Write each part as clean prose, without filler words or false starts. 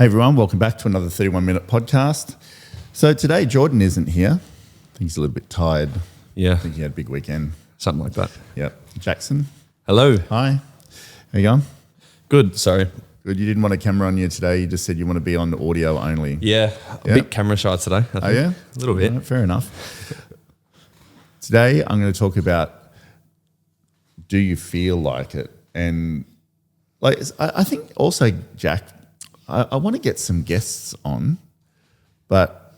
Hey everyone, welcome back to another 31-minute podcast. So today Jordan isn't here. I think he's a little bit tired. Yeah. I think he had a big weekend. Something like that. Yep. Jackson. Hello. Hi. How you going? Good, sorry. Good. You didn't want a camera on you today. You just said you want to be on audio only. Yeah, a bit camera shy today, I think. Oh yeah? A little bit. Right, fair enough. Today I'm going to talk about, do you feel like it? And like I think also, Jack, I want to get some guests on, but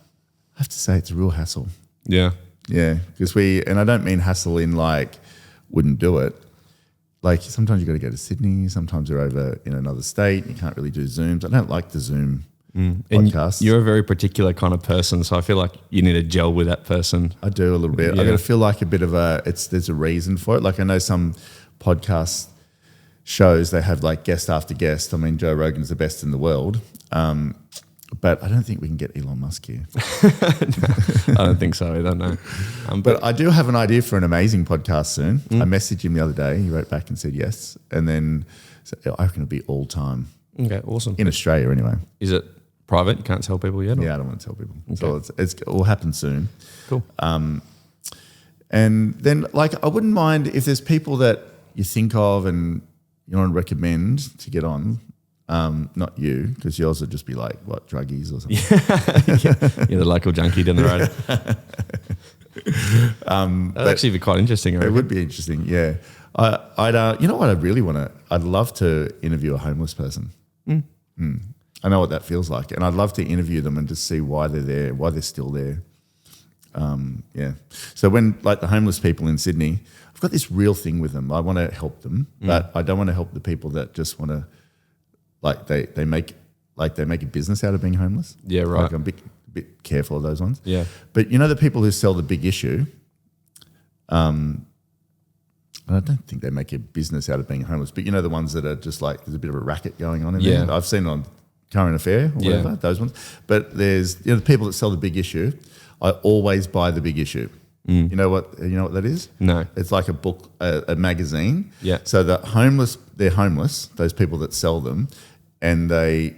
I have to say it's a real hassle. Yeah. Yeah, because and I don't mean hassle in like wouldn't do it. Like sometimes you got to go to Sydney, sometimes you're over in another state, you can't really do Zooms. I don't like the Zoom podcasts. You're a very particular kind of person, so I feel like you need to gel with that person. I do a little bit. Yeah. I got to feel like a bit of there's a reason for it. Like I know some podcast shows, they have like guest after guest. I mean, Joe Rogan's the best in the world. But I don't think we can get Elon Musk here. I don't think so either, no. But I do have an idea for an amazing podcast soon. I messaged him the other day. He wrote back and said yes. And then I reckon it'll be all time. Okay, awesome. In Australia anyway. Is it private? You can't tell people yet? Or? Yeah, I don't want to tell people. Okay. So it will happen soon. Cool. And then like I wouldn't mind if there's people that you think of and you want to recommend to get on. Not you, because yours would just be like, what, druggies or something? You're the local junkie down the road. That'd actually be quite interesting. It would be interesting, yeah. I'd you know what I really want to? I'd love to interview a homeless person. I know what that feels like, and I'd love to interview them and just see why they're there, why they're still there. Yeah. So when like the homeless people in Sydney, I've got this real thing with them. I want to help them, but I don't want to help the people that just want to. Like they make a business out of being homeless. Yeah, right. Like I'm a bit careful of those ones. Yeah. But you know the people who sell the big issue, I don't think they make a business out of being homeless, but you know the ones that are just like there's a bit of a racket going on in there. I've seen it on Current Affair or whatever, those ones. But there's the people that sell the big issue, I always buy the big issue. You know what that is? No. It's like a book, a magazine. Yeah. So they're homeless, those people that sell them, and they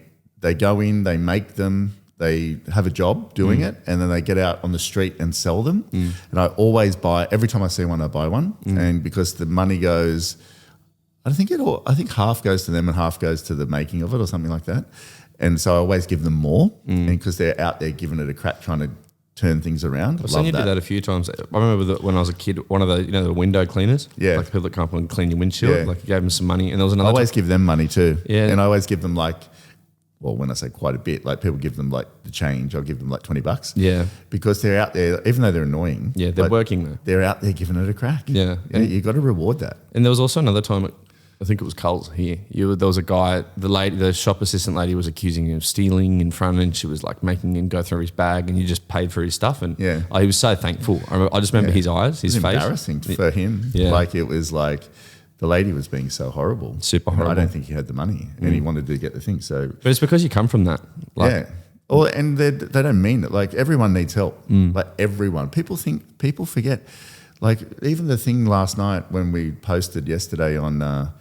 go in, they make them, they have a job doing it, and then they get out on the street and sell them. And I always buy, every time I see one, I buy one. And because the money goes, I think half goes to them and half goes to the making of it or something like that. And so I always give them more, and because they're out there giving it a crack, trying to turn things around. I've seen you do that a few times. I remember when I was a kid, one of the the window cleaners, like the people that come up and clean your windshield, like you gave them some money, and there was another. I always give them money too, and I always give them like, well, when I say quite a bit, like people give them like the change. I'll give them like $20, because they're out there, even though they're annoying, they're working though. They're out there giving it a crack. You got to reward that. And there was also another time. I think it was Coles here. There was a guy, the shop assistant lady was accusing him of stealing in front, and she was like making him go through his bag, and you just paid for his stuff. And he was so thankful. I just remember his eyes, his face. Embarrassing for him. Like it was like the lady was being so horrible. Super horrible. I don't think he had the money, and he wanted to get the thing. So, but it's because you come from that. And they don't mean it. Like everyone needs help. Like everyone. People forget. Like even the thing last night when we posted yesterday on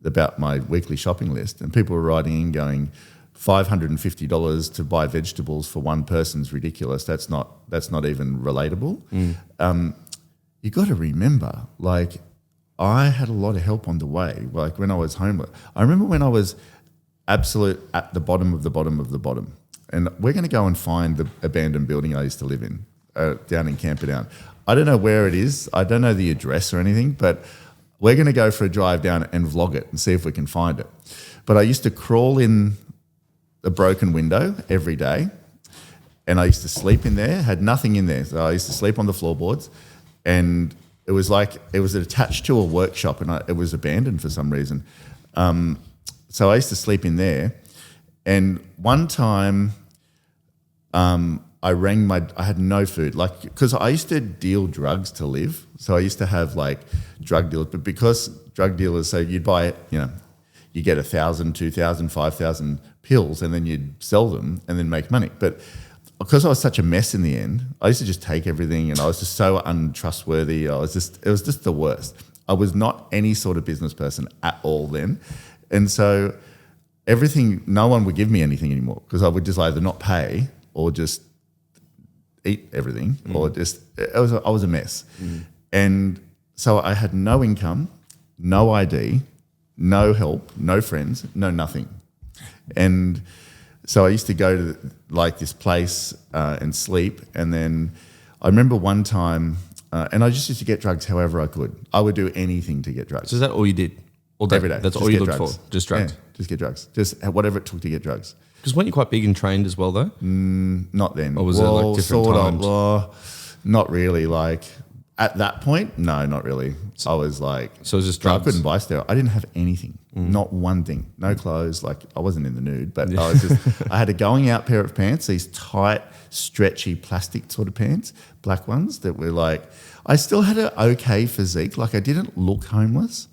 about my weekly shopping list, and people were writing in going, $550 to buy vegetables for one person's ridiculous. That's not even relatable. You got to remember, like I had a lot of help on the way. Like when I was homeless, I remember when I was absolute at the bottom of the bottom of the bottom, and we're going to go and find the abandoned building I used to live in down in Camperdown. I don't know where it is. I don't know the address or anything, but we're going to go for a drive down and vlog it and see if we can find it. But I used to crawl in a broken window every day, and I used to sleep in there, had nothing in there. So I used to sleep on the floorboards, and it was attached to a workshop, and it was abandoned for some reason. So I used to sleep in there, and one time I had no food, like, because I used to deal drugs to live. So I used to have like drug dealers, but because drug dealers, so you'd buy, you get 1,000, 2,000, 5,000 pills, and then you'd sell them and then make money. But because I was such a mess in the end, I used to just take everything, and I was just so untrustworthy. It was just the worst. I was not any sort of business person at all then. And so everything, no one would give me anything anymore because I would just either not pay or just eat everything or just, I was a mess. And so I had no income, no ID, no help, no friends, no nothing. And so I used to go to like this place and sleep. And then I remember one time, and I just used to get drugs however I could. I would do anything to get drugs. So is that all you did? All day? Every day. That's just all you looked for? Just drugs? Yeah, just get drugs. Just whatever it took to get drugs. Because weren't you quite big and trained as well though? Not then. Or was it like different times? Not really. Like at that point, no, not really. I was like, so it was just drugs? I couldn't buy steroids. I didn't have anything, not one thing, no clothes. Like I wasn't in the nude, but I was just, I had a going out pair of pants, these tight, stretchy plastic sort of pants, black ones that were like, I still had an okay physique. Like I didn't look homeless.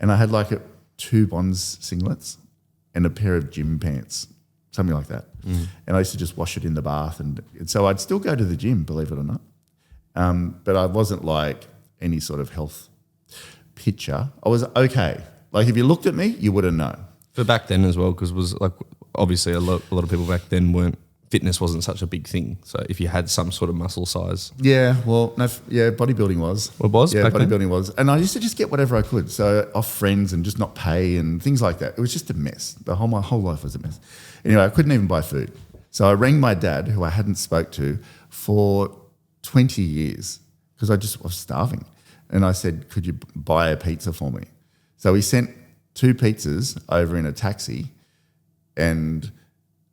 And I had like 2 Bonds singlets and a pair of gym pants, something like that. And I used to just wash it in the bath. And so I'd still go to the gym, believe it or not. But I wasn't like any sort of health picture. I was okay. Like if you looked at me, you wouldn't know. But back then as well, because was like obviously a lot of people back then fitness wasn't such a big thing. So if you had some sort of muscle size. Yeah, well, no, bodybuilding was. It was? Yeah, back bodybuilding then? was. And I used to just get whatever I could. So off friends and just not pay and things like that. It was just a mess. My whole life was a mess. Anyway, I couldn't even buy food. So I rang my dad, who I hadn't spoke to for 20 years because I just was starving. And I said, could you buy a pizza for me? So he sent 2 pizzas over in a taxi and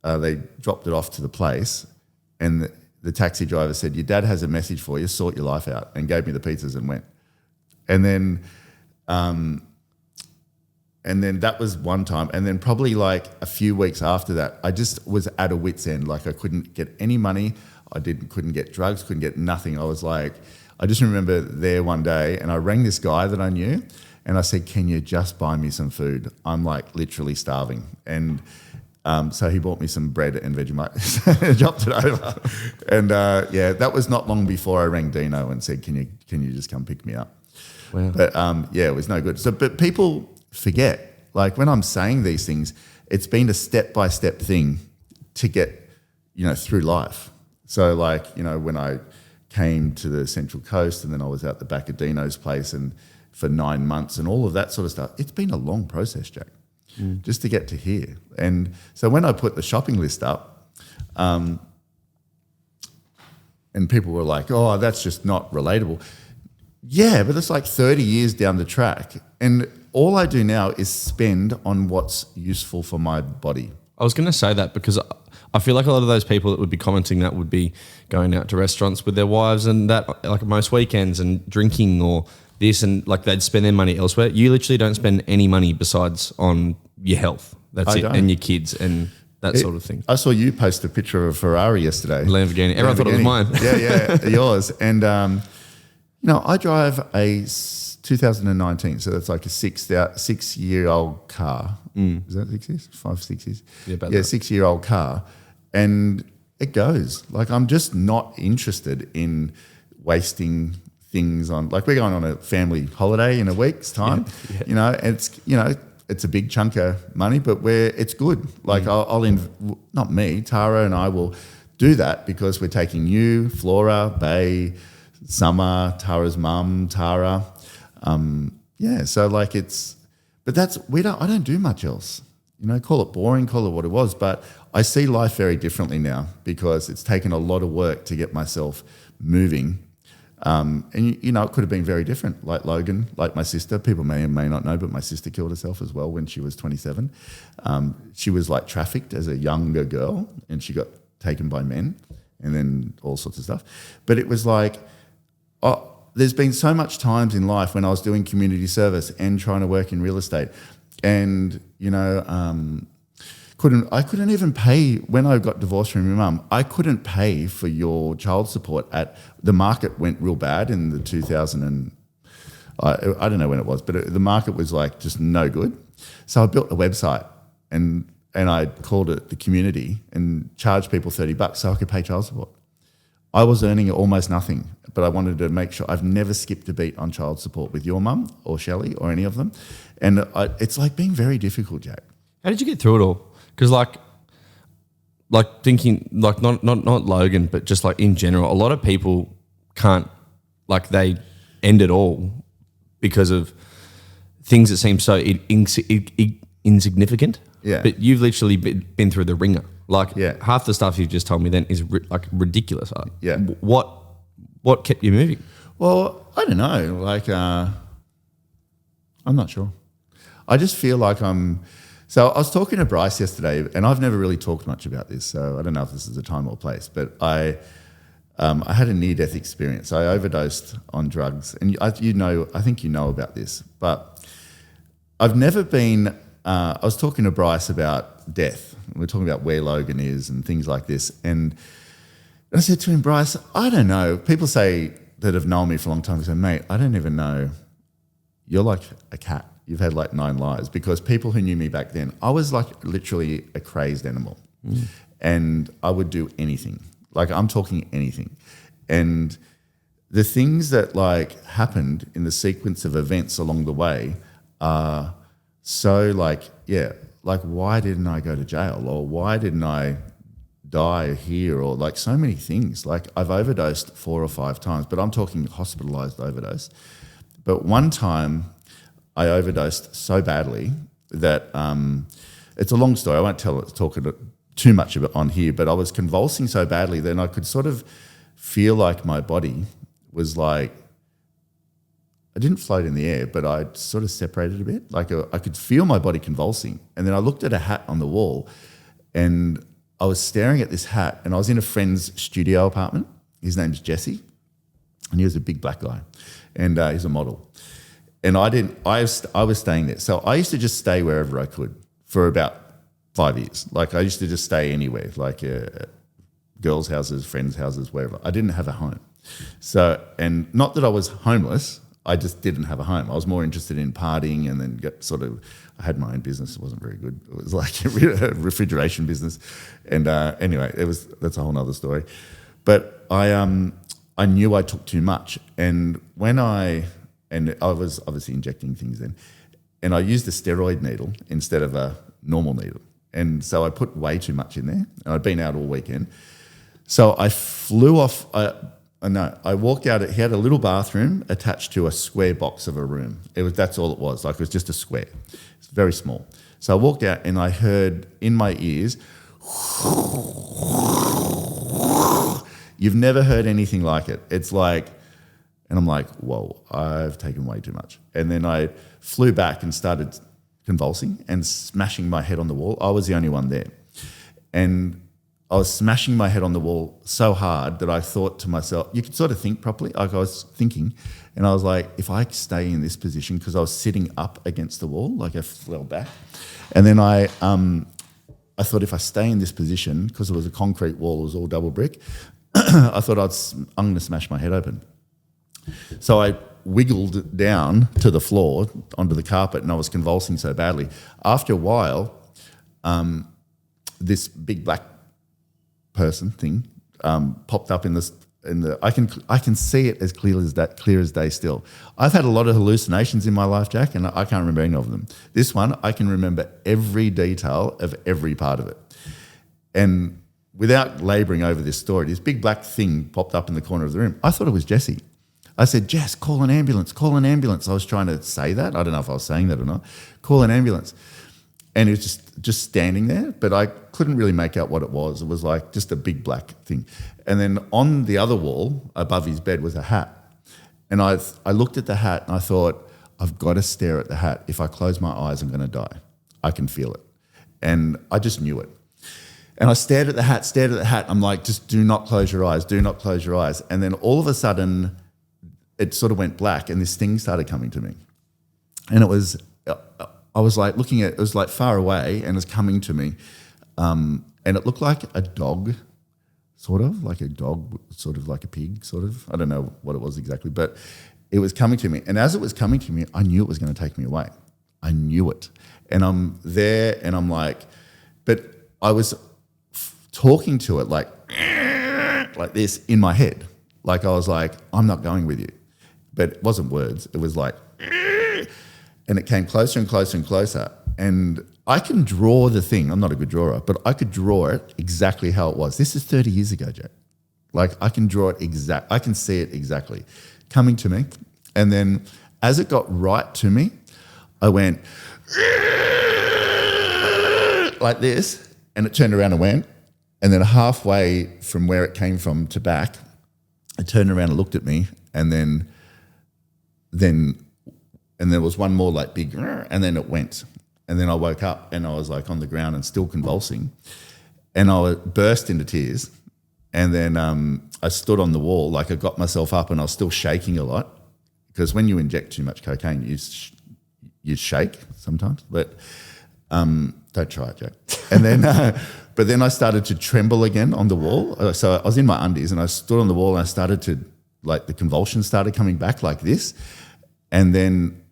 they dropped it off to the place, and the taxi driver said, your dad has a message for you, sort your life out, and gave me the pizzas and went. And then that was one time. And then probably like a few weeks after that, I just was at a wit's end. Like I couldn't get any money. Couldn't get drugs, couldn't get nothing. I was like, I just remember there one day and I rang this guy that I knew and I said, can you just buy me some food? I'm like literally starving. And so he bought me some bread and Vegemite, dropped it over. And that was not long before I rang Dino and said, can you just come pick me up? Wow. But it was no good. So, but people forget, like when I'm saying these things, it's been a step-by-step thing to get, through life. So like, when I came to the Central Coast and then I was out the back of Dino's place and for 9 months and all of that sort of stuff, it's been a long process, Jack. Just to get to here. And so when I put the shopping list up, and people were like, oh, that's just not relatable. Yeah, but it's like 30 years down the track. And all I do now is spend on what's useful for my body. I was going to say that because I feel like a lot of those people that would be commenting that would be going out to restaurants with their wives and that, like most weekends, and drinking or this, and like they'd spend their money elsewhere. You literally don't spend any money besides on your health. That's it. And your kids and that sort of thing. I saw you post a picture of a Ferrari yesterday. Lamborghini. Everyone thought it was mine. Yeah, yours. And, I drive a 2019, so that's like a 6-year-old car. Is that 6 years? 5, 6 years? Yeah, about that. 6-year-old car. And it goes. Like I'm just not interested in wasting things on, like we're going on a family holiday in a week's time, and it's a big chunk of money, but it's good. Like not me, Tara and I will do that because we're taking you, Flora, Bay, Summer, Tara's mum, Tara. So like but I don't do much else. Call it boring, call it what it was, but I see life very differently now because it's taken a lot of work to get myself moving. And it could have been very different, like Logan, like my sister. People may or may not know, but my sister killed herself as well when she was 27. She was like trafficked as a younger girl and she got taken by men and then all sorts of stuff. But it was like, there's been so much times in life when I was doing community service and trying to work in real estate and, I couldn't even pay when I got divorced from your mum. I couldn't pay for your child support. The market went real bad in the 2000 and I don't know when it was, but the market was like just no good. So I built a website and I called it The Community and charged people $30 so I could pay child support. I was earning almost nothing, but I wanted to make sure I've never skipped a beat on child support with your mum or Shelley or any of them. And it's like been very difficult, Jack. How did you get through it all? Because like thinking, like not Logan, but just like in general, a lot of people can't, like they end it all because of things that seem so insignificant. Yeah. But you've literally been through the ringer. Like Yeah. half the stuff you've just told me then is like ridiculous. Yeah. What kept you moving? Well, I don't know. Like, I'm not sure. I just feel like So I was talking to Bryce yesterday, and I've never really talked much about this, so I don't know if this is the time or place, but I had a near-death experience. I overdosed on drugs, and I think you know about this, but I've never been. I was talking to Bryce about death. We're talking about where Logan is and things like this, and I said to him, Bryce, I don't know. People say that have known me for a long time, say, mate, I don't even know. You're like a cat. You've had like 9 lives, because people who knew me back then, I was like literally a crazed animal, and I would do anything. Like I'm talking anything. And the things that like happened in the sequence of events along the way are so like, why didn't I go to jail, or why didn't I die here, or like so many things. Like I've overdosed 4 or 5 times, but I'm talking hospitalized overdose. But one time I overdosed so badly that it's a long story. I won't talk too much of it on here, but I was convulsing so badly that I could sort of feel like my body was like, I didn't float in the air, but I sort of separated a bit. Like I could feel my body convulsing. And then I looked at a hat on the wall, and I was staring at this hat, and I was in a friend's studio apartment. His name's Jesse, and he was a big black guy, and he's a model. And I was staying there. So I used to just stay wherever I could for about 5 years. Like I used to just stay anywhere, like girls' houses, friends' houses, wherever. I didn't have a home. So, and not that I was homeless, I just didn't have a home. I was more interested in partying, and then I had my own business. It wasn't very good. It was like a refrigeration business. And anyway, that's a whole nother story. But I knew I took too much. And I was obviously injecting things then, and I used a steroid needle instead of a normal needle. And so I put way too much in there, and I'd been out all weekend. So I flew off. I walked out. He had a little bathroom attached to a square box of a room. That's all it was. Like it was just a square. It's very small. So I walked out, and I heard in my ears, you've never heard anything like it. It's like, and I'm like, whoa, I've taken way too much. And then I flew back and started convulsing and smashing my head on the wall. I was the only one there. And I was smashing my head on the wall so hard that I thought to myself, you could sort of think properly. Like I was thinking, and I was like, if I stay in this position, because I was sitting up against the wall, like I fell back. And then I thought, if I stay in this position, because it was a concrete wall, it was all double brick, I thought I'm going to smash my head open. So I wiggled down to the floor onto the carpet, and I was convulsing so badly. After a while, this big black person thing popped up in the. I can see it as clear as day still. I've had a lot of hallucinations in my life, Jack, and I can't remember any of them. This one, I can remember every detail of every part of it. And without labouring over this story, this big black thing popped up in the corner of the room. I thought it was Jesse. I said, Jess, call an ambulance, call an ambulance. I was trying to say that. I don't know if I was saying that or not. Call an ambulance. And it was just standing there, but I couldn't really make out what it was. It was like just a big black thing. And then on the other wall above his bed was a hat. And I looked at the hat, and I thought, I've got to stare at the hat. If I close my eyes, I'm going to die. I can feel it. And I just knew it. And I stared at the hat. I'm like, just do not close your eyes. Do not close your eyes. And then all of a sudden, it sort of went black, and this thing started coming to me. And I was like looking at it, was like far away, and it was coming to me. And it looked like a dog, sort of like a dog, sort of like a pig, sort of. I don't know what it was exactly, but it was coming to me. And as it was coming to me, I knew it was going to take me away. I knew it. And I'm there, and I'm like, but I was talking to it like this in my head. Like I was like, I'm not going with you. But it wasn't words. It was like, and it came closer and closer and closer. and I can draw the thing. I'm not a good drawer, but I could draw it exactly how it was. This is 30 years ago, Jack. Like I can draw it I can see it exactly coming to me. And then as it got right to me, I went like this, and it turned around and went. And then halfway from where it came from to back, it turned around and looked at me, and then there was one more like big, and then it went. And then I woke up and I was like on the ground and still convulsing, and I burst into tears. And then I stood on the wall, like I got myself up, and I was still shaking a lot, because when you inject too much cocaine, you shake sometimes. But don't try it, Jack. And then, but then I started to tremble again on the wall. So I was in my undies and I stood on the wall, and I started to, like, the convulsions started coming back like this. And then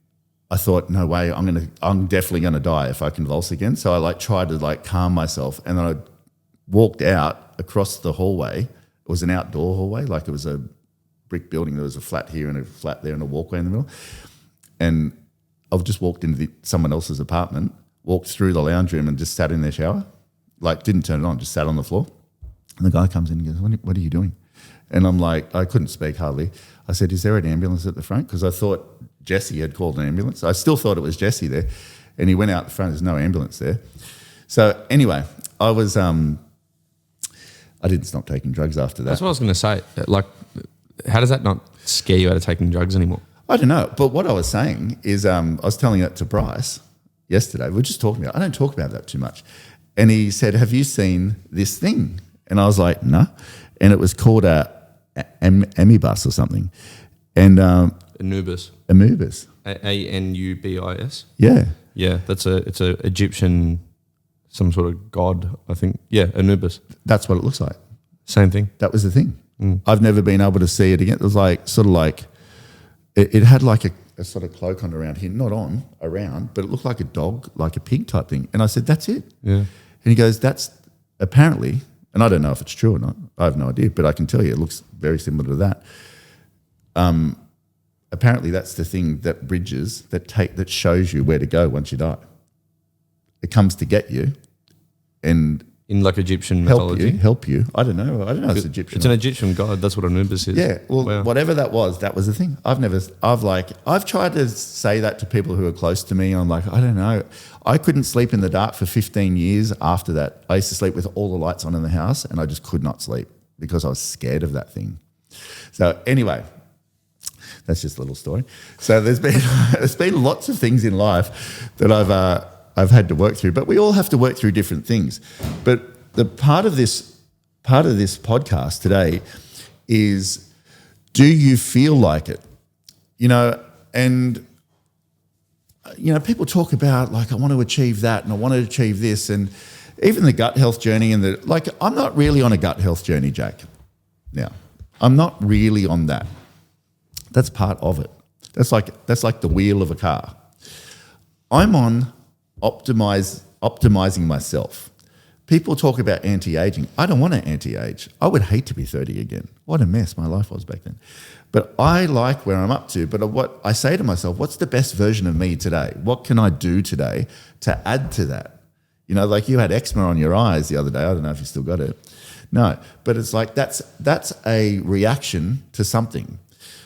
I thought, no way, I'm definitely gonna die if I convulse again. So I like tried to like calm myself, and then I walked out across the hallway. It was an outdoor hallway, like it was a brick building. There was a flat here and a flat there and a walkway in the middle. And I've just walked into someone else's apartment, walked through the lounge room and just sat in their shower, like didn't turn it on, just sat on the floor. And the guy comes in and goes, what are you doing? And I'm like, I couldn't speak hardly. I said, is there an ambulance at the front? Because I thought Jesse had called an ambulance. I still thought it was Jesse there. And he went out the front, there's no ambulance there. So anyway, I didn't stop taking drugs after that. That's what I was going to say. Like, how does that not scare you out of taking drugs anymore? I don't know. But what I was saying is I was telling it to Bryce yesterday. We were just talking about it. I don't talk about that too much. And he said, have you seen this thing? And I was like, no. And it was called Amibus or something. And Anubis. Amubis. Anubis. Yeah. Yeah, it's a Egyptian, some sort of god, I think. Yeah, Anubis. That's what it looks like. Same thing. That was the thing. I've never been able to see it again. It was like sort of like it had like a sort of cloak on around here, not on, around, but it looked like a dog, like a pig type thing. And I said, that's it. Yeah. And he goes, that's apparently, and I don't know if it's true or not, I have no idea, but I can tell you it looks very similar to that. Apparently that's the thing that bridges, that shows you where to go once you die. It comes to get you and in like Egyptian mythology. Help you. I don't know if it's Egyptian. It's an Egyptian god. That's what Anubis is. Yeah. Well, whatever that was the thing. I've tried to say that to people who are close to me. I'm like, I don't know. I couldn't sleep in the dark for 15 years after that. I used to sleep with all the lights on in the house, and I just could not sleep because I was scared of that thing. So anyway, that's just a little story. So there's been lots of things in life that I've had to work through, but we all have to work through different things. But the part of this podcast today is, do you feel like it? And people talk about like, I want to achieve that and I want to achieve this, and even the gut health journey I'm not really on a gut health journey, Jack. Now, I'm not really on that. That's part of it. That's like the wheel of a car. I'm on optimizing myself. People talk about anti-aging. I don't want to anti-age. I would hate to be 30 again. What a mess my life was back then. But I like where I'm up to. But what I say to myself, what's the best version of me today? What can I do today to add to that? Like you had eczema on your eyes the other day. I don't know if you still got it. No, but it's like that's a reaction to something.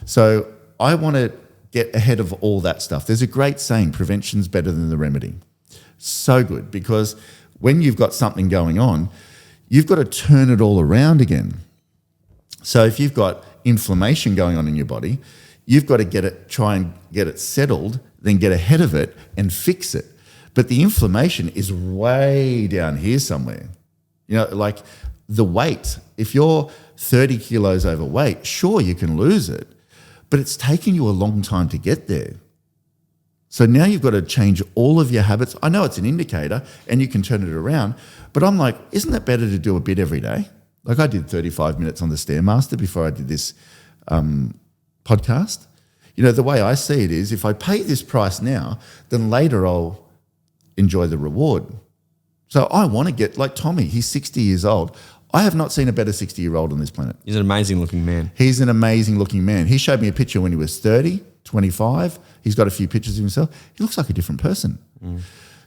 So I want to get ahead of all that stuff. There's a great saying, prevention's better than the remedy. So good, because when you've got something going on, you've got to turn it all around again. So if you've got inflammation going on in your body, you've got to try and get it settled, then get ahead of it and fix it. But the inflammation is way down here somewhere. Like the weight, if you're 30 kilos overweight, sure, you can lose it, but it's taken you a long time to get there. So now you've got to change all of your habits. I know it's an indicator and you can turn it around, but I'm like, isn't it better to do a bit every day? Like I did 35 minutes on the Stairmaster before I did this podcast. The way I see it is, if I pay this price now, then later I'll enjoy the reward. So I want to get, like Tommy, he's 60 years old. I have not seen a better 60-year-old on this planet. He's an amazing looking man. He's an amazing looking man. He showed me a picture when he was 30, 25. He's got a few pictures of himself. He looks like a different person.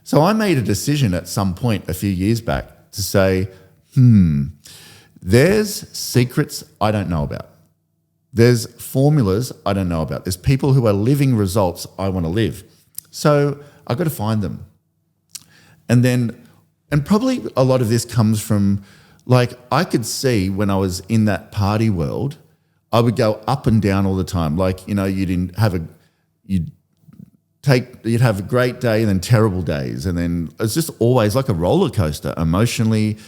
So I made a decision at some point a few years back to say, there's secrets I don't know about. There's formulas I don't know about. There's people who are living results I want to live. So I've got to find them. And probably a lot of this comes from, like, I could see when I was in that party world, I would go up and down all the time. Like, you know, you'd have a great day and then terrible days. And then it's just always like a roller coaster, emotionally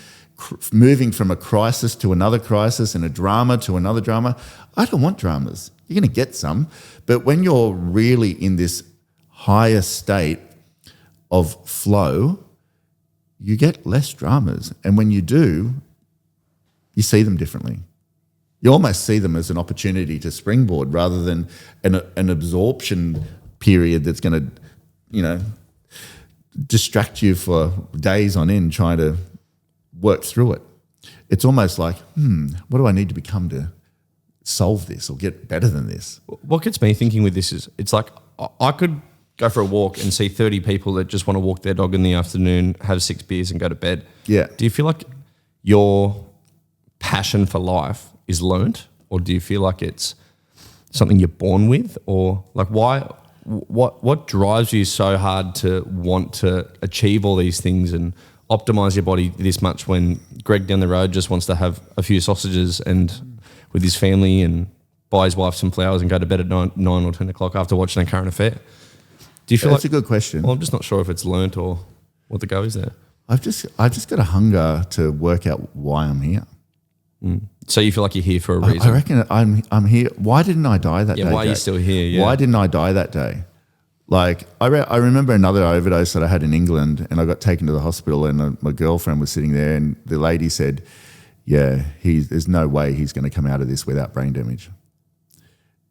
moving from a crisis to another crisis and a drama to another drama. I don't want dramas. You're going to get some. But when you're really in this higher state of flow, you get less dramas. And when you do, you see them differently. You almost see them as an opportunity to springboard rather than an absorption period that's going to, you know, distract you for days on end trying to work through it. It's almost like, what do I need to become to solve this or get better than this? What gets me thinking with this is, it's like I could go for a walk and see 30 people that just want to walk their dog in the afternoon, have 6 beers and go to bed. Yeah. Do you feel like your passion for life is learnt, or do you feel like it's something you're born with? Or like what drives you so hard to want to achieve all these things and optimize your body this much when Greg down the road just wants to have a few sausages and with his family and buy his wife some flowers and go to bed at 9 or 10 o'clock after watching a current affair? Do you feel that's a good question. Well, I'm just not sure if it's learnt or what the go is there. I just got a hunger to work out why I'm here. So you feel like you're here for a reason? I reckon I'm here. Why didn't I die that day? Yeah, why are you still here? Yeah. Why didn't I die that day? Like, I remember another overdose that I had in England, and I got taken to the hospital, and my girlfriend was sitting there, and the lady said, yeah, there's no way he's going to come out of this without brain damage.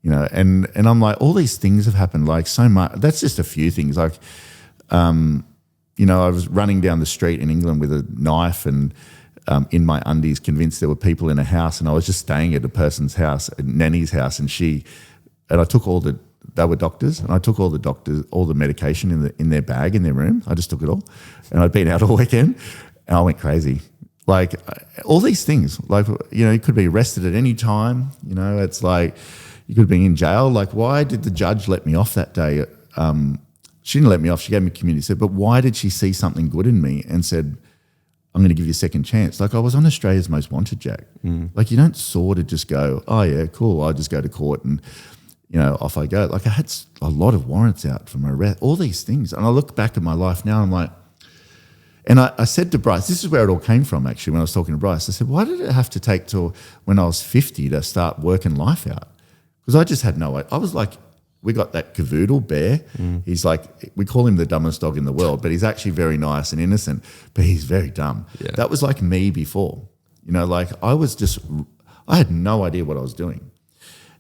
You know, and I'm like, all these things have happened, like so much. That's just a few things. Like, you know, I was running down the street in England with a knife and in my undies, convinced there were people in a house, and I was just staying at a person's house, a nanny's house, and I took they were doctors, and I took all the medication in their bag in their room. I just took it all, and I'd been out all weekend, and I went crazy. Like, all these things, like, you know, you could be arrested at any time. You know, it's like you could be in jail. Like, why did the judge let me off that day? She didn't let me off. She gave me community. Said, but why did she see something good in me and said, I'm going to give you a second chance? Like, I was on Australia's Most Wanted, Jack. Like, you don't sort of just go, oh yeah, cool, I'll just go to court and, you know, off I go. Like, I had a lot of warrants out for my arrest, all these things. And I look back at my life now and I'm like, and I said to Bryce, this is where it all came from actually when I was talking to Bryce. I said, why did it have to take till when I was 50 to start working life out? Because I just had no idea. I was like, we got that cavoodle bear. He's like, we call him the dumbest dog in the world, but he's actually very nice and innocent, but he's very dumb. Yeah. That was like me before. You know, like I had no idea what I was doing.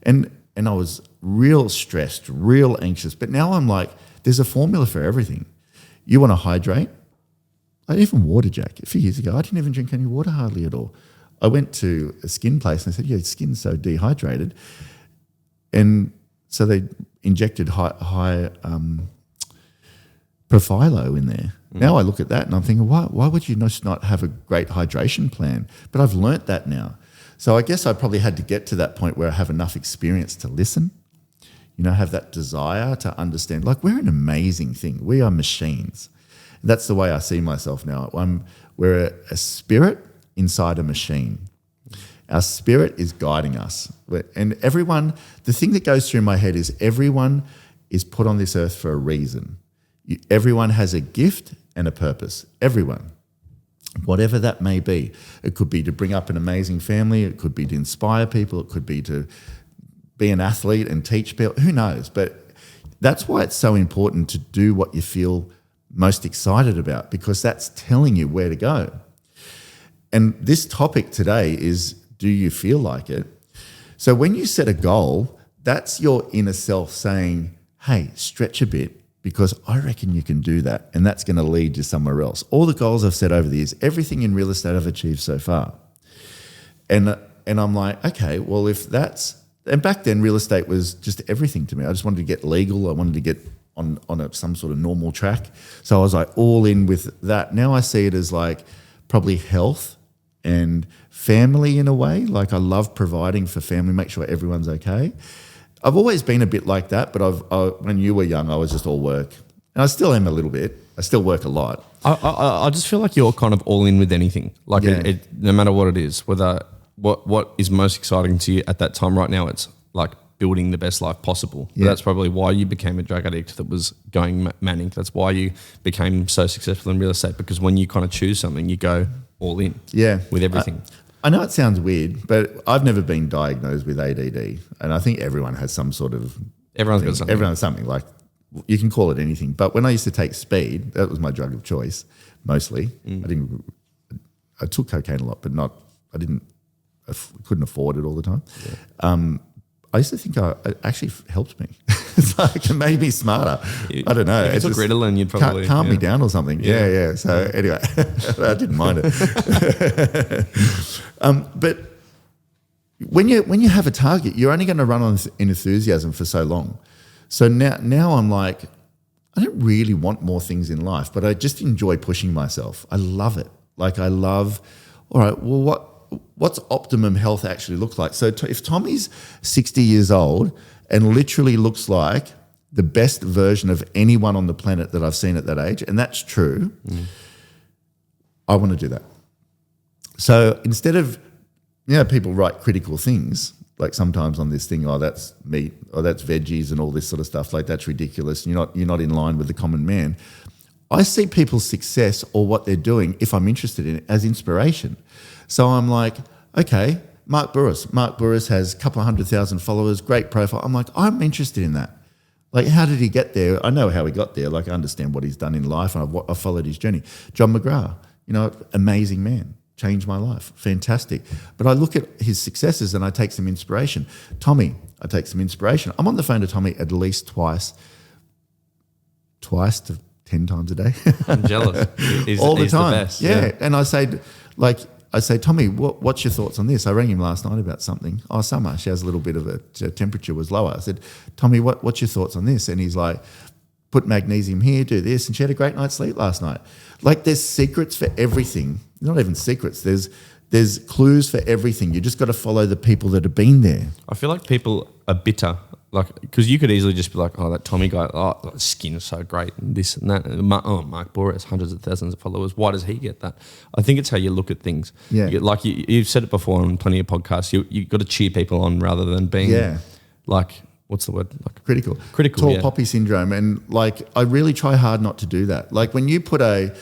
And I was real stressed, real anxious. But now I'm like, there's a formula for everything. You want to hydrate? I didn't even water, Jack. A few years ago, I didn't even drink any water hardly at all. I went to a skin place and I said, yeah, your skin's so dehydrated. And so they injected high Profilo in there. Now I look at that and I'm thinking, why would you not have a great hydration plan? But I've learnt that now. So I guess I probably had to get to that point where I have enough experience to listen, you know, have that desire to understand. Like, we're an amazing thing. We are machines. That's the way I see myself now. We're a spirit inside a machine. Our spirit is guiding us. And everyone, the thing that goes through my head is everyone is put on this earth for a reason. Everyone has a gift and a purpose. Everyone. Whatever that may be. It could be to bring up an amazing family. It could be to inspire people. It could be to be an athlete and teach people. Who knows? But that's why it's so important to do what you feel most excited about, because that's telling you where to go. And this topic today is, do you feel like it? So when you set a goal, that's your inner self saying, hey, stretch a bit, because I reckon you can do that, and that's going to lead you somewhere else. All the goals I've set over the years, everything in real estate I've achieved so far. And I'm like, okay, well, if that's, and back then real estate was just everything to me. I just wanted to get legal. I wanted to get some sort of normal track. So I was like all in with that. Now I see it as like probably health and family in a way. Like I love providing for family, make sure everyone's okay. I've always been a bit like that, but when you were young, I was just all work. And I still am a little bit. I still work a lot. I just feel like you're kind of all in with anything. Like no matter what it is, whether what is most exciting to you at that time right now, it's like building the best life possible. Yeah. That's probably why you became a drug addict that was going manic. That's why you became so successful in real estate, because when you kind of choose something, you go all in with everything. I know it sounds weird, but I've never been diagnosed with ADD, and I think everyone has some sort of... Everyone's got something. Everyone has something, like you can call it anything. But when I used to take speed, that was my drug of choice, mostly. I took cocaine a lot, but I couldn't afford it all the time. Yeah. I used to think it actually helped me. It's like it made me smarter. I don't know. If you took Ritalin, you'd probably... calm me down or something. Yeah. So anyway, I didn't mind it. But when you have a target, you're only going to run on in enthusiasm for so long. So now I'm like, I don't really want more things in life, but I just enjoy pushing myself. I love it. Like I love, all right, well, what's optimum health actually look like? So if Tommy's 60 years old and literally looks like the best version of anyone on the planet that I've seen at that age, and that's true, I want to do that. So instead of, people write critical things, like sometimes on this thing, oh, that's meat, or that's veggies and all this sort of stuff, like that's ridiculous. You're not in line with the common man. I see people's success or what they're doing, if I'm interested in it, as inspiration. So I'm like, okay, Mark Burris has a couple of 100,000 followers, great profile. I'm like, I'm interested in that. Like, how did he get there? I know how he got there. Like, I understand what he's done in life, and I've followed his journey. John McGrath, amazing man, changed my life, fantastic. But I look at his successes and I take some inspiration. Tommy, I take some inspiration. I'm on the phone to Tommy at least twice to 10 times a day. I'm jealous. All the time. The best. Yeah. And I say, Tommy, what's your thoughts on this? I rang him last night about something. Oh, Summer, she has a little bit of her temperature was lower. I said, Tommy, what's your thoughts on this? And he's like, put magnesium here, do this. And she had a great night's sleep last night. Like there's secrets for everything. Not even secrets. There's clues for everything. You just got to follow the people that have been there. I feel like people are bitter. Like, because you could easily just be like, oh, that Tommy guy, oh, that skin is so great, and this and that. And Mark Boris, hundreds of thousands of followers. Why does he get that? I think it's how you look at things. Yeah. You've said it before on plenty of podcasts. You got to cheer people on rather than being like, what's the word? Like critical. Tall poppy syndrome. And like, I really try hard not to do that. Like when you put a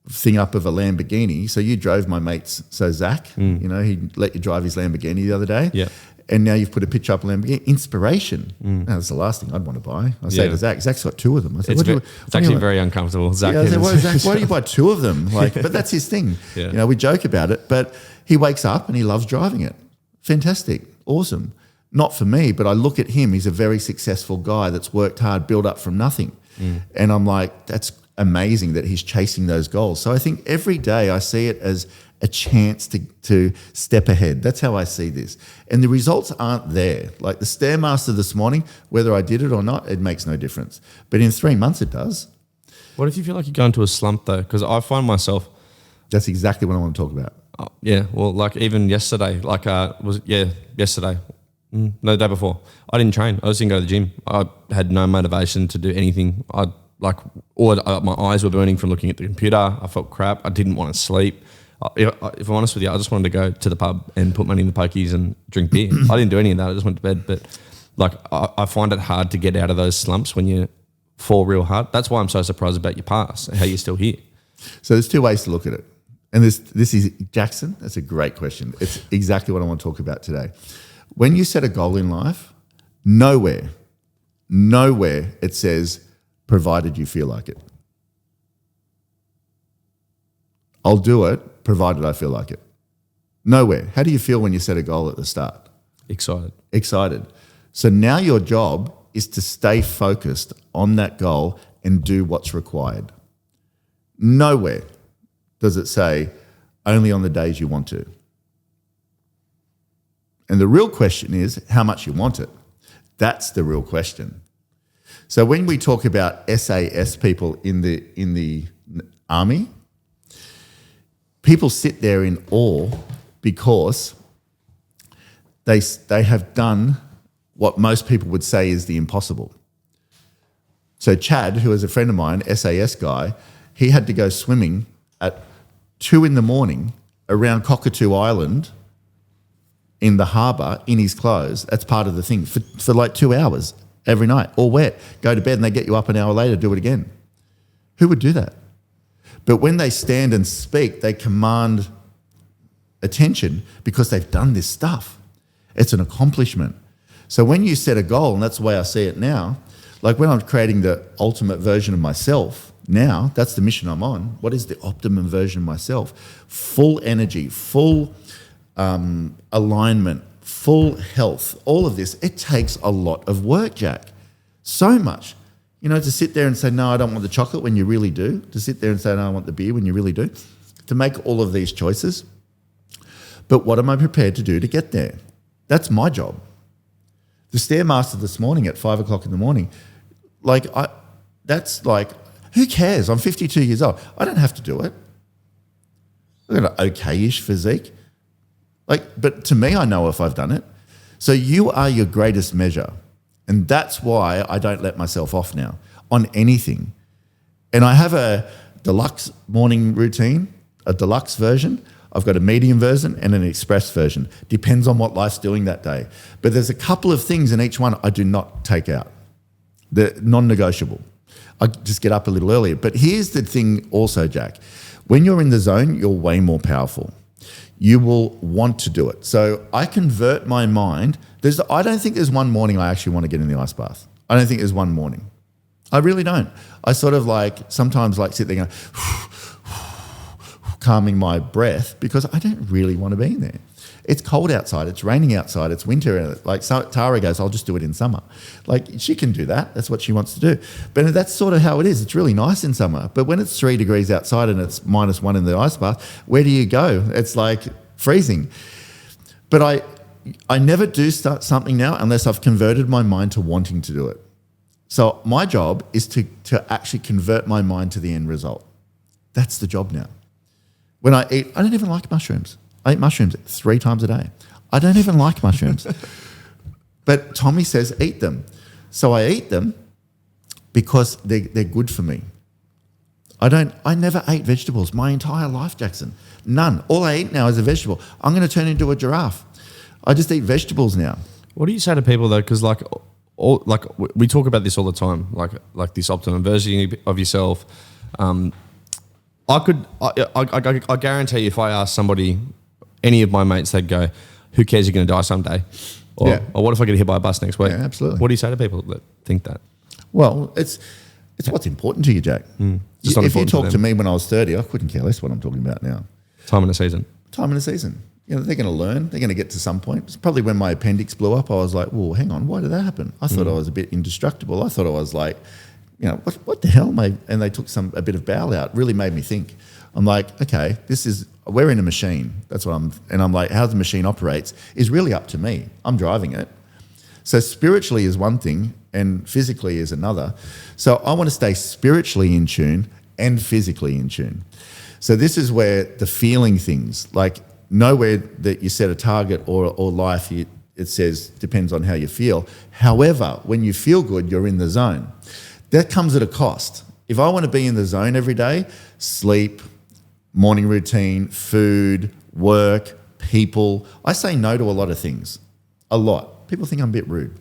thing up of a Lamborghini, so you drove my mate's, so Zach, he let you drive his Lamborghini the other day. Yeah. And now you've put a picture up of Lamborghini. Inspiration. That's the last thing I'd want to buy. I say to Zach, Zach's got two of them. I said, it's actually very uncomfortable. Zach, I said, Zach, why do you buy two of them? Like, but that's his thing. Yeah. We joke about it, but he wakes up and he loves driving it. Fantastic. Awesome. Not for me, but I look at him. He's a very successful guy that's worked hard, built up from nothing. And I'm like, that's amazing that he's chasing those goals. So I think every day I see it as a chance to step ahead. That's how I see this. And the results aren't there. Like the Stairmaster this morning, whether I did it or not, it makes no difference. But in 3 months it does. What if you feel like you go into a slump though? Because I find myself... That's exactly what I want to talk about. Well, like even yesterday, yesterday. No, the day before. I didn't train. I just didn't go to the gym. I had no motivation to do anything. My eyes were burning from looking at the computer. I felt crap. I didn't want to sleep. If I'm honest with you, I just wanted to go to the pub and put money in the pokies and drink beer. I didn't do any of that. I just went to bed. But like, I find it hard to get out of those slumps when you fall real hard. That's why I'm so surprised about your past, how you're still here. So there's two ways to look at it. And this is Jackson. That's a great question. It's exactly what I want to talk about today. When you set a goal in life, nowhere it says, provided you feel like it. I'll do it, provided I feel like it. Nowhere. How do you feel when you set a goal at the start? Excited. So now your job is to stay focused on that goal and do what's required. Nowhere does it say only on the days you want to. And the real question is how much you want it. That's the real question. So when we talk about SAS people in the army, people sit there in awe because they have done what most people would say is the impossible. So Chad, who is a friend of mine, SAS guy, he had to go swimming at 2 a.m. around Cockatoo Island in the harbour in his clothes. That's part of the thing for like 2 hours every night, all wet. Go to bed and they get you up an hour later, do it again. Who would do that? But when they stand and speak, they command attention because they've done this stuff. It's an accomplishment. So when you set a goal, and that's the way I see it now, like when I'm creating the ultimate version of myself now, that's the mission I'm on. What is the optimum version of myself? Full energy, full alignment, full health, all of this. It takes a lot of work, Jack. So much. You know, to sit there and say, no, I don't want the chocolate when you really do. To sit there and say, no, I want the beer when you really do. To make all of these choices. But what am I prepared to do to get there? That's my job. The Stairmaster this morning at 5 o'clock in the morning, that's like, who cares? I'm 52 years old. I don't have to do it. I've got an okay-ish physique. But to me, I know if I've done it. So you are your greatest measure. And that's why I don't let myself off now on anything. And I have a deluxe morning routine, a deluxe version. I've got a medium version and an express version. Depends on what life's doing that day. But there's a couple of things in each one I do not take out. They're non-negotiable. I just get up a little earlier. But here's the thing also, Jack. When you're in the zone, you're way more powerful. You will want to do it. So I convert my mind. I don't think there's one morning I actually want to get in the ice bath. I don't think there's one morning. I really don't. I sort of sometimes sit there going, calming my breath because I don't really want to be in there. It's cold outside. It's raining outside. It's winter. Tara goes, I'll just do it in summer. She can do that. That's what she wants to do. But that's sort of how it is. It's really nice in summer. But when it's 3 degrees outside and it's -1 in the ice bath, where do you go? It's like freezing. But I never do start something now unless I've converted my mind to wanting to do it. So my job is to actually convert my mind to the end result. That's the job now. When I eat, I don't even like mushrooms. I eat mushrooms 3 times a day. I don't even like mushrooms. But Tommy says eat them. So I eat them because they're good for me. I never ate vegetables my entire life, Jackson. None. All I eat now is a vegetable. I'm going to turn into a giraffe. I just eat vegetables now. What do you say to people though? Because we talk about this all the time, like this optimum version of yourself. I guarantee if I asked somebody, any of my mates, they'd go, who cares, you're going to die someday? Or what if I get hit by a bus next week? Yeah, absolutely. What do you say to people that think that? Well, it's what's important to you, Jack. If you talk to me when I was 30, I couldn't care less what I'm talking about now. Time in the season. Time in the season. They're going to learn. They're going to get to some point. It's probably when my appendix blew up, I was like, well, hang on, why did that happen? I thought I was a bit indestructible. I thought I was like, what the hell, mate? And they took a bit of bowel out. Really made me think. I'm like, okay, we're in a machine. That's what I'm like, how the machine operates is really up to me. I'm driving it. So spiritually is one thing and physically is another. So I want to stay spiritually in tune and physically in tune. So this is where the feeling things, nowhere that you set a target or life, it says depends on how you feel. However, when you feel good, you're in the zone. That comes at a cost. If I want to be in the zone every day, sleep, morning routine, food, work, people, I say no to a lot of things. A lot. People think I'm a bit rude.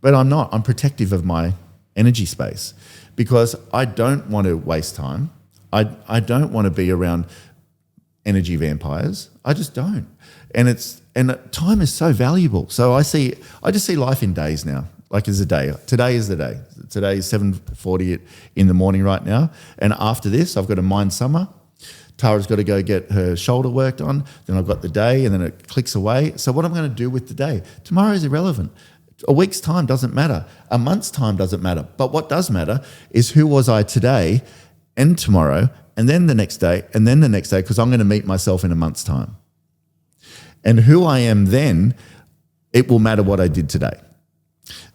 But I'm not. I'm protective of my energy space because I don't want to waste time. I don't want to be around energy vampires. I just don't. And time is so valuable. So I just see life in days now. As a day. Today is the day. Today is 7:40 in the morning right now. And after this, I've got a mind summer. Tara's got to go get her shoulder worked on. Then I've got the day and then it clicks away. So what I'm going to do with the day? Tomorrow is irrelevant. A week's time doesn't matter. A month's time doesn't matter. But what does matter is who was I today and tomorrow and then the next day and then the next day because I'm going to meet myself in a month's time. And who I am then, it will matter what I did today.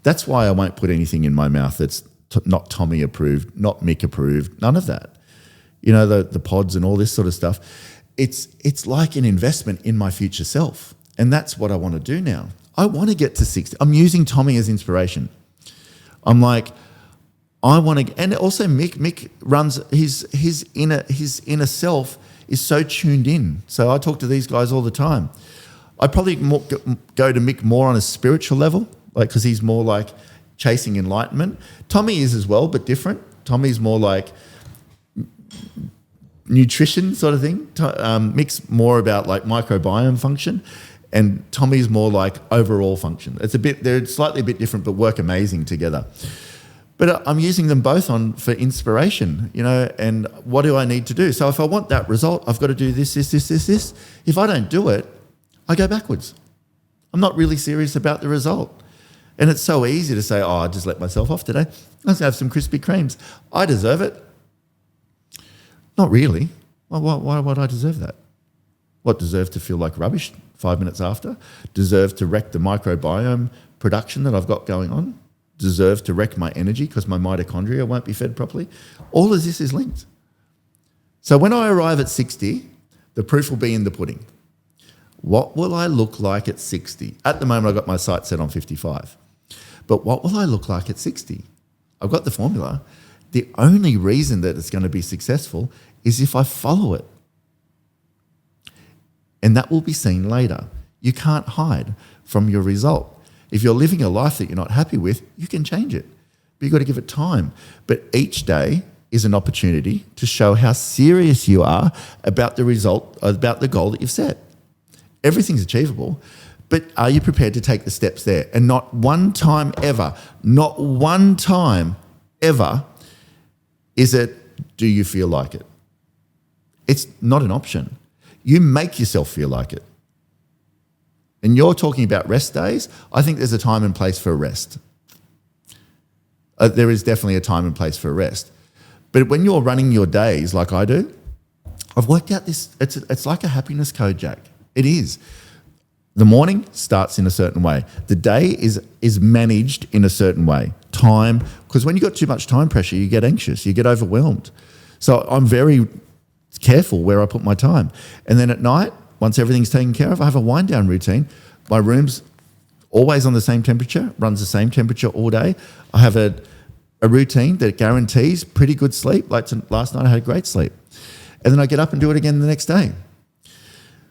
That's why I won't put anything in my mouth that's not Tommy approved, not Mick approved, none of that. You know, the pods and all this sort of stuff. It's like an investment in my future self. And that's what I want to do now. I want to get to 60. I'm using Tommy as inspiration. I'm like, I want to, and also Mick runs his inner self is so tuned in. So I talk to these guys all the time. I probably go to Mick more on a spiritual level, like, because he's more like chasing enlightenment. Tommy is as well, but different. Tommy's more like nutrition sort of thing. Mick's more about like microbiome function, and Tommy's more like overall function. They're slightly a bit different, but work amazing together. But I'm using them both for inspiration, you know, and what do I need to do? So if I want that result, I've got to do this. If I don't do it, I go backwards. I'm not really serious about the result. And it's so easy to say, I just let myself off today. Let's have some Krispy Kremes. I deserve it. Not really. Why would I deserve that? What, deserve to feel like rubbish 5 minutes after? Deserve to wreck the microbiome production that I've got going on? Deserve to wreck my energy because my mitochondria won't be fed properly? All of this is linked. So when I arrive at 60, the proof will be in the pudding. What will I look like at 60? At the moment, I've got my sights set on 55. But what will I look like at 60? I've got the formula. The only reason that it's going to be successful is if I follow it. And that will be seen later. You can't hide from your result. If you're living a life that you're not happy with, you can change it. But you've got to give it time. But each day is an opportunity to show how serious you are about the result, about the goal that you've set. Everything's achievable, but are you prepared to take the steps there? And not one time ever is it, do you feel like it? It's not an option. You make yourself feel like it. And you're talking about rest days. I think there's a time and place for rest. There is definitely a time and place for rest. But when you're running your days like I do, I've worked out this, it's like a happiness code, Jack. It is. The morning starts in a certain way. The day is managed in a certain way. Time, because when you've got too much time pressure, you get anxious, you get overwhelmed. So I'm very careful where I put my time. And then at night, once everything's taken care of, I have a wind down routine. My room's always on the same temperature, runs the same temperature all day. I have a routine that guarantees pretty good sleep. Like last night, I had great sleep. And then I get up and do it again the next day.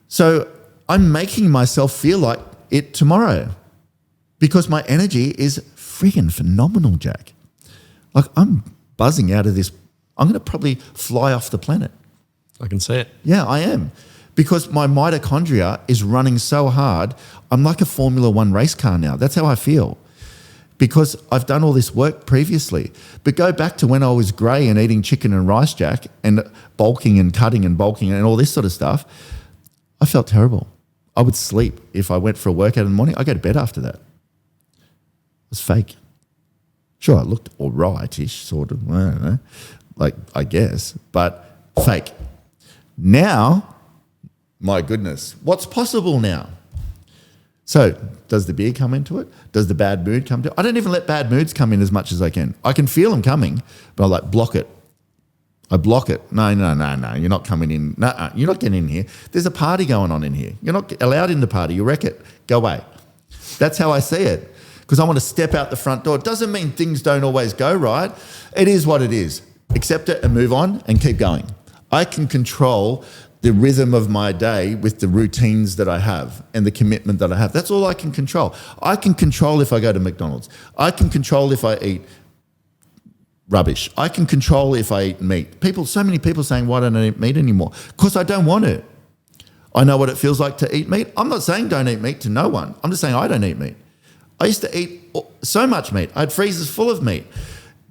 So I'm making myself feel like it tomorrow because my energy is friggin' phenomenal, Jack. Like I'm buzzing out of this. I'm going to probably fly off the planet. I can see it. Yeah, I am. Because my mitochondria is running so hard, I'm like a Formula One race car now. That's how I feel. Because I've done all this work previously. But go back to when I was grey and eating chicken and rice, Jack, and bulking and cutting and bulking and all this sort of stuff. I felt terrible. I would sleep if I went for a workout in the morning. I go to bed after that. It was fake. Sure, I looked all right-ish, sort of, I don't know, like I guess, but fake. Now, my goodness, what's possible now? So does the beer come into it? Does the bad mood come to it? I don't even let bad moods come in as much as I can. I can feel them coming, but I like block it. I block it. No, you're not coming in. No, you're not getting in here. There's a party going on in here. You're not allowed in the party. You wreck it. Go away. That's how I see it because I want to step out the front door. It doesn't mean things don't always go right. It is what it is. Accept it and move on and keep going. I can control the rhythm of my day with the routines that I have and the commitment that I have. That's all I can control. I can control if I go to McDonald's. I can control if I eat rubbish. I can control if I eat meat. So many people saying, why don't I eat meat anymore? Because I don't want to. I know what it feels like to eat meat. I'm not saying don't eat meat to no one. I'm just saying I don't eat meat. I used to eat so much meat. I had freezers full of meat.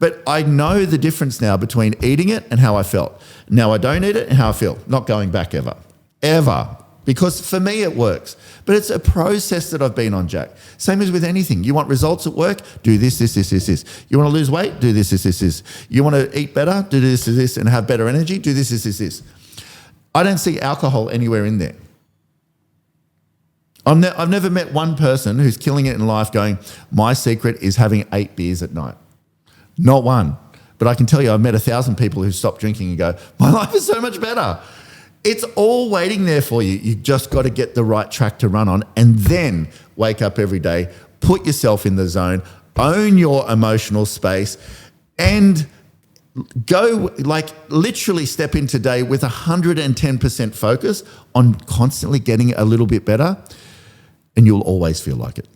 But I know the difference now between eating it and how I felt. Now I don't eat it and how I feel. Not going back ever. Ever. Because for me it works. But it's a process that I've been on, Jack. Same as with anything. You want results at work? Do this. You want to lose weight? Do this. You want to eat better? Do this and have better energy? Do this. I don't see alcohol anywhere in there. I've never met one person who's killing it in life going, my secret is having 8 beers at night. Not one. But I can tell you, I've met 1,000 people who stop drinking and go, my life is so much better. It's all waiting there for you. You just got to get the right track to run on and then wake up every day, put yourself in the zone, own your emotional space, and go, like, literally step in today with 110% focus on constantly getting a little bit better, and you'll always feel like it.